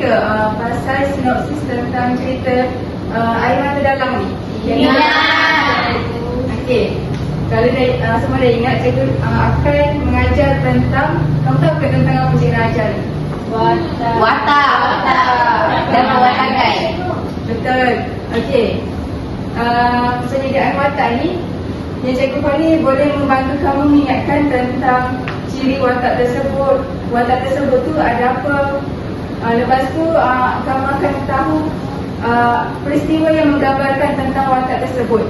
ke pasal sinopsis tentang cerita Air Mata Dalang ni? Ingat. Okey. Kalau semua dah ingat, cikgu akan mengajar tentang, kamu tahu ke tentang apa cikgu nak ajar ni? Watak dan perwatakan. Betul. Okey. Penyediaan watak ni, yang cikgu Fani boleh membantu kamu mengingatkan tentang ciri watak tersebut. Watak tersebut tu ada apa? Lepas tu kamu akan tahu peristiwa yang menggambarkan tentang watak tersebut.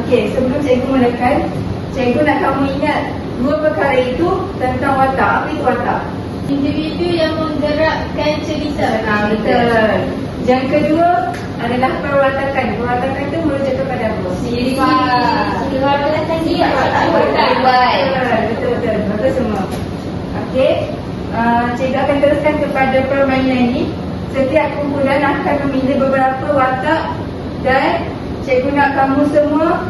Okey, sebelum cikgu mulakan, cikgu nak kamu ingat dua perkara itu tentang watak. Apa itu watak? Individu yang menggerakkan cerita. Betul. Yang kedua adalah perwatakan. Perwatakan itu merujuk kepada apa? Ciri perwatakan dia. Betul. Betul semua. Okey. Cikgu akan teruskan kepada permainan ini. Setiap kumpulan akan memilih beberapa watak dan cikgu nak kamu semua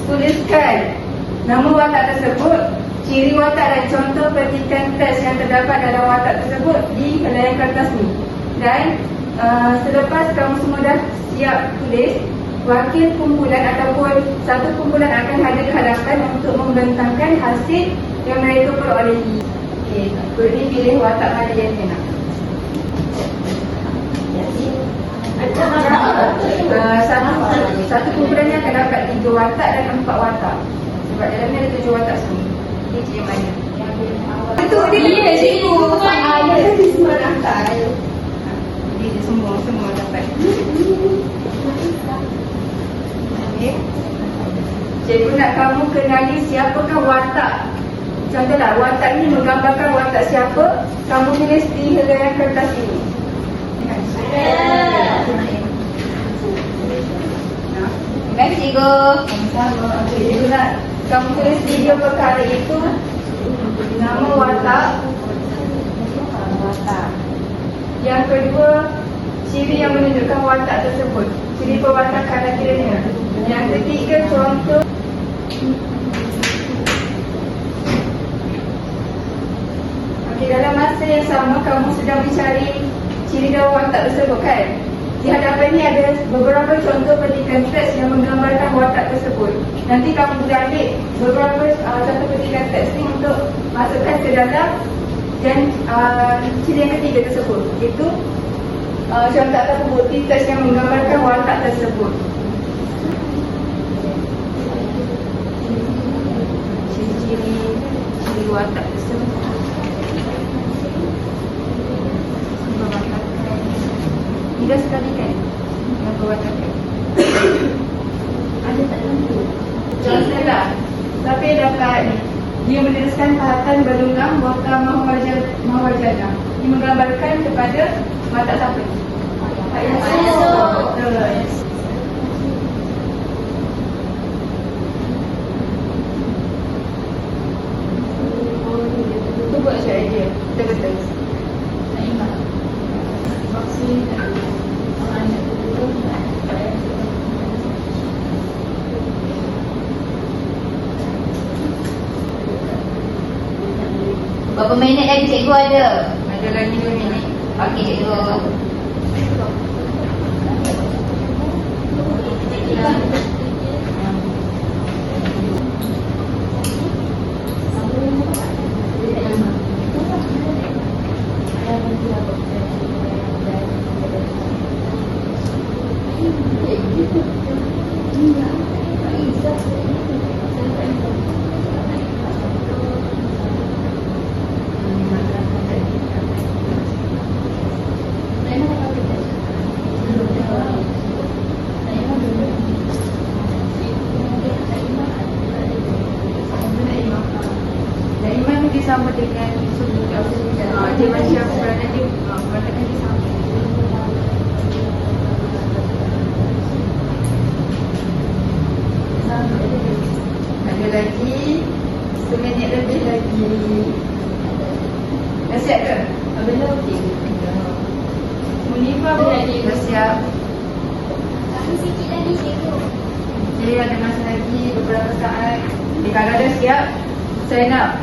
tuliskan nama watak tersebut, ciri watak dan contoh petikan teks yang terdapat dalam watak tersebut di helaian kertas ni. Dan selepas kamu semua dah siap tulis, wakil kumpulan ataupun satu kumpulan akan hadir ke hadapan untuk membentangkan hasil yang mereka perolehi. Okey, Kurni pilih watak mana yang dia nak. Satu kumpulan ni akan dapat 3 watak dan 4 watak. Sebab dalam ni ada 7 watak semua. Ini cik yang mana? Itu dia cikgu. Dia semua dapat. Dia semua dapat. Okay. Cikgu nak kamu kenali siapakah watak. Contohlah, watak ni menggambarkan watak siapa, kamu tulis di helaian kertas ini. Terima kasih cikgu. Sama. Okey, cikgu nak kamu tulis video perkara itu, nama watak. Yang kedua, ciri yang menunjukkan watak tersebut, ciri perwatakan akhirnya. Yang ketiga, contoh. Okey, dalam masa yang sama kamu sedang mencari ciri dan watak tersebut kan? Di hadapan ni ada beberapa contoh petikan teks yang menggambarkan watak tersebut. Nanti kamu boleh ambil beberapa contoh petikan teks ni untuk masukkan ke dalam dan ciri yang ketiga tersebut, iaitu contoh atau bukti teks yang menggambarkan watak tersebut. Ciri watak tersebut. Tidak sekali kan yang perwatakan. Ada tak tentu. Contohlah, tapi dapat dia meneruskan pahatan berlungang Bota Mahwajadah. Dia menggambarkan kepada watak siapa? Pak Yasir. Itu buat syarat dia. Betul-betul. Berapa minit lagi cikgu ada? Ada lagi 2 minit. Okey cikgu. Sama dengan dia macam berada di perwatakan dia sama. Ada lagi 1 minit lebih lagi. Dah siap ke? Belum okey. Munifah dah siap. Sikit lagi cikgu. Jadi ada masa lagi beberapa saat. Kalau dah siap, saya nak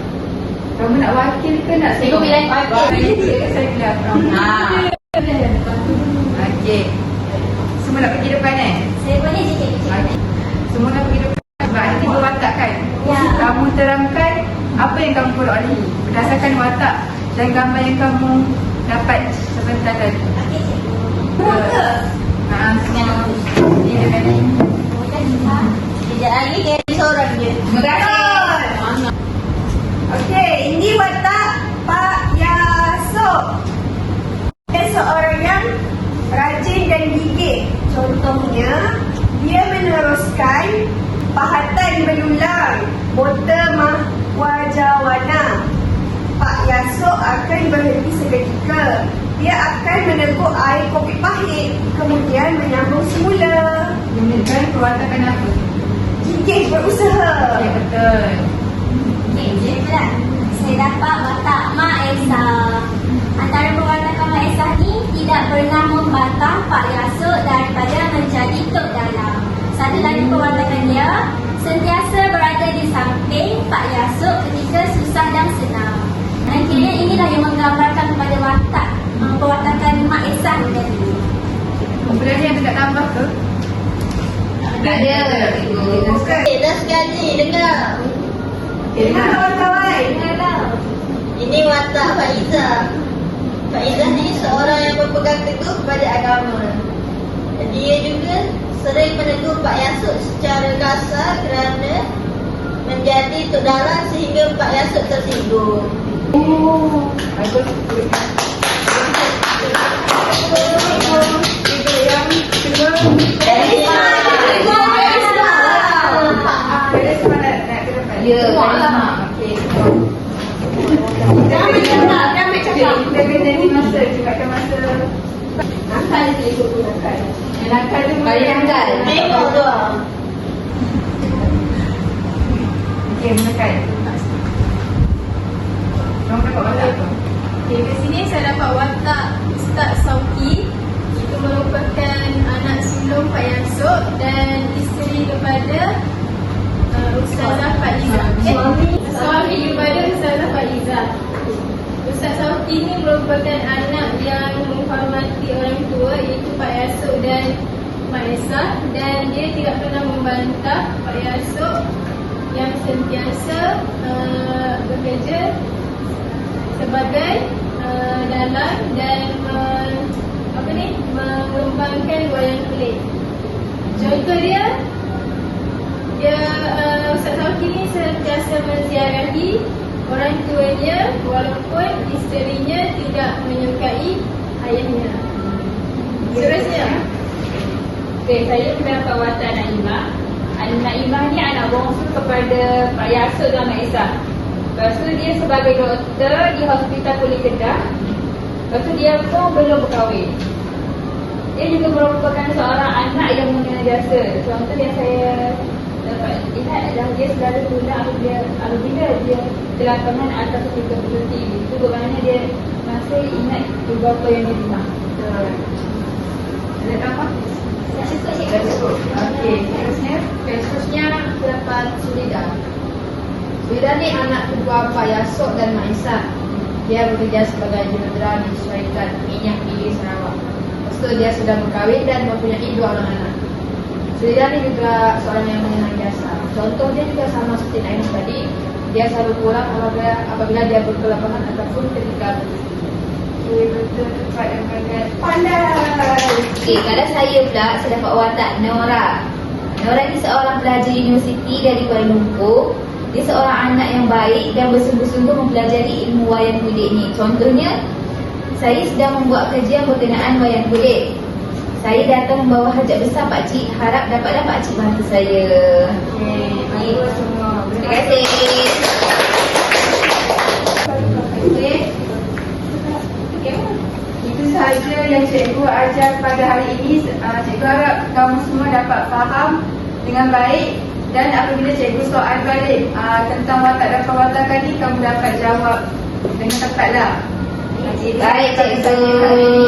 Kamu nak wakil ke nak Cikgu bilang wakil. Saya bilang okey. Semua nak pergi depan Saya boleh je cikgu. Okey. Semua nak pergi depan. Sebab ada 3 watak kan? Ya. Kamu terangkan apa yang kamu perolehi berdasarkan watak dan gambar yang kamu dapat sebentar tadi. Okey cikgu. Semua. Ini dia tadi. Sekejap lagi dia seorang je. Terima kasih. Okey, ini watak Pak Yasuk. Dia seorang yang rajin dan gigih. Contohnya, dia meneruskan pahatan berulang botol wajah warna. Pak Yasuk akan berhenti seketika. Dia akan meneguk air kopi pahit, kemudian menyambung semula. Menunjukkan perwatakan apa? Gigih berusaha. Ya, betul. Okey, pula. Saya dapat watak Mak Esa. Antara perwatakan Mak Esa ni tidak pernah membantah Pak Yasuk daripada menjadi tok dalam. Satu lagi perwatakan dia, sentiasa berada di samping Pak Yasuk ketika susah dan senang. Dan kiranya inilah yang menggambarkan kepada watak perwatakan Mak Esa ni tadi. Belajar yang tak tambah ke? Tak ada. Okey, dah sekali dengar. Dengar kawan-kawan. Dengarlah. Ini watak Faizah. Faizah ni seorang yang berpegang teguh kepada agama. Dia juga sering menegur Pak Yasuk secara kasar kerana menjadi tok dalam sehingga Pak Yasuk tersinggung. Oh, bagus. Yang kedua, karisma nak ke depan. Ya, karisma. Okey. Jangan ambil cakap. Kita kena ni masa, cakapkan masa. Nakal je ikut tu nakal. Yang nakal tu Balik nakal. Tengok tu. Okey, nakal. Kamu dapat watak apa? Okay, di sini saya dapat watak Ustaz Sauki. Itu merupakan anak sulung Pak Yasuk dan isteri kepada Ustazah Faizah. Suami kepada Ustazah Faizah. Ustaz Sauki ni merupakan anak yang menghormati orang tua iaitu Pak Yasuk dan Mak Esa, dan dia tidak pernah membantah Pak Yasuk yang sentiasa bekerja sebagai dalang dan mengembangkan wayang kulit. Contoh dia Ustaz Sauki ni sentiasa menziarahi orang tuanya walaupun isterinya tidak menyukai ayahnya. Seterusnya, Okay, saya mendapat watak Naimah. Naimah ni anak bongsu kepada Pak Yasuk dan Mak Esa. Lepas tu dia sebagai doktor di Hospital Poli Kedah. Lepas tu dia pun belum berkahwin. Dia juga merupakan seorang anak yang mengenal jasa. Contoh yang saya dapat lihat adalah dia selalu tunda apabila dia kelapangan atau ketika bercuti. Itu bermakna dia masih ingat ibu bapa yang di rumah. Ada apa? Dah cukup Dah cikgu. cukup. Okey, seterusnya. Seterusnya terdapat Sulida. Sulida ni anak kedua Pak Yasuk dan Mak Esa. Dia bekerja sebagai jurutera di Syarikat Minyak di Sarawak. Lepas tu dia sudah berkahwin dan mempunyai 2 orang anak. Sulida ni juga seorang yang mengenal jasa. Contoh dia juga sama seperti Naimah tadi. Dia selalu pulang apabila dia berkelapangan ataupun ketika bercuti. Okey, betul, tepat dan bagus. Pandai. Okey, kalau saya pula, saya dapat watak Nora. Nora ni seorang pelajar universiti dari Kuala Lumpur. Dia seorang anak yang baik dan bersungguh-sungguh mempelajari ilmu wayang kulit ni. Contohnya, saya sedang membuat kajian berkenaan wayang kulit. Saya datang membawa hajat besar pakcik, harap dapat pakcik bantu saya. Okey, bagus semua. Terima kasih. Okey. Itu sahaja yang cikgu ajar pada hari ini. Cikgu harap kamu semua dapat faham dengan baik, dan apabila cikgu soal balik tentang watak dan perwatakan ni, kamu dapat jawab dengan tepatlah. Baik, cikgu.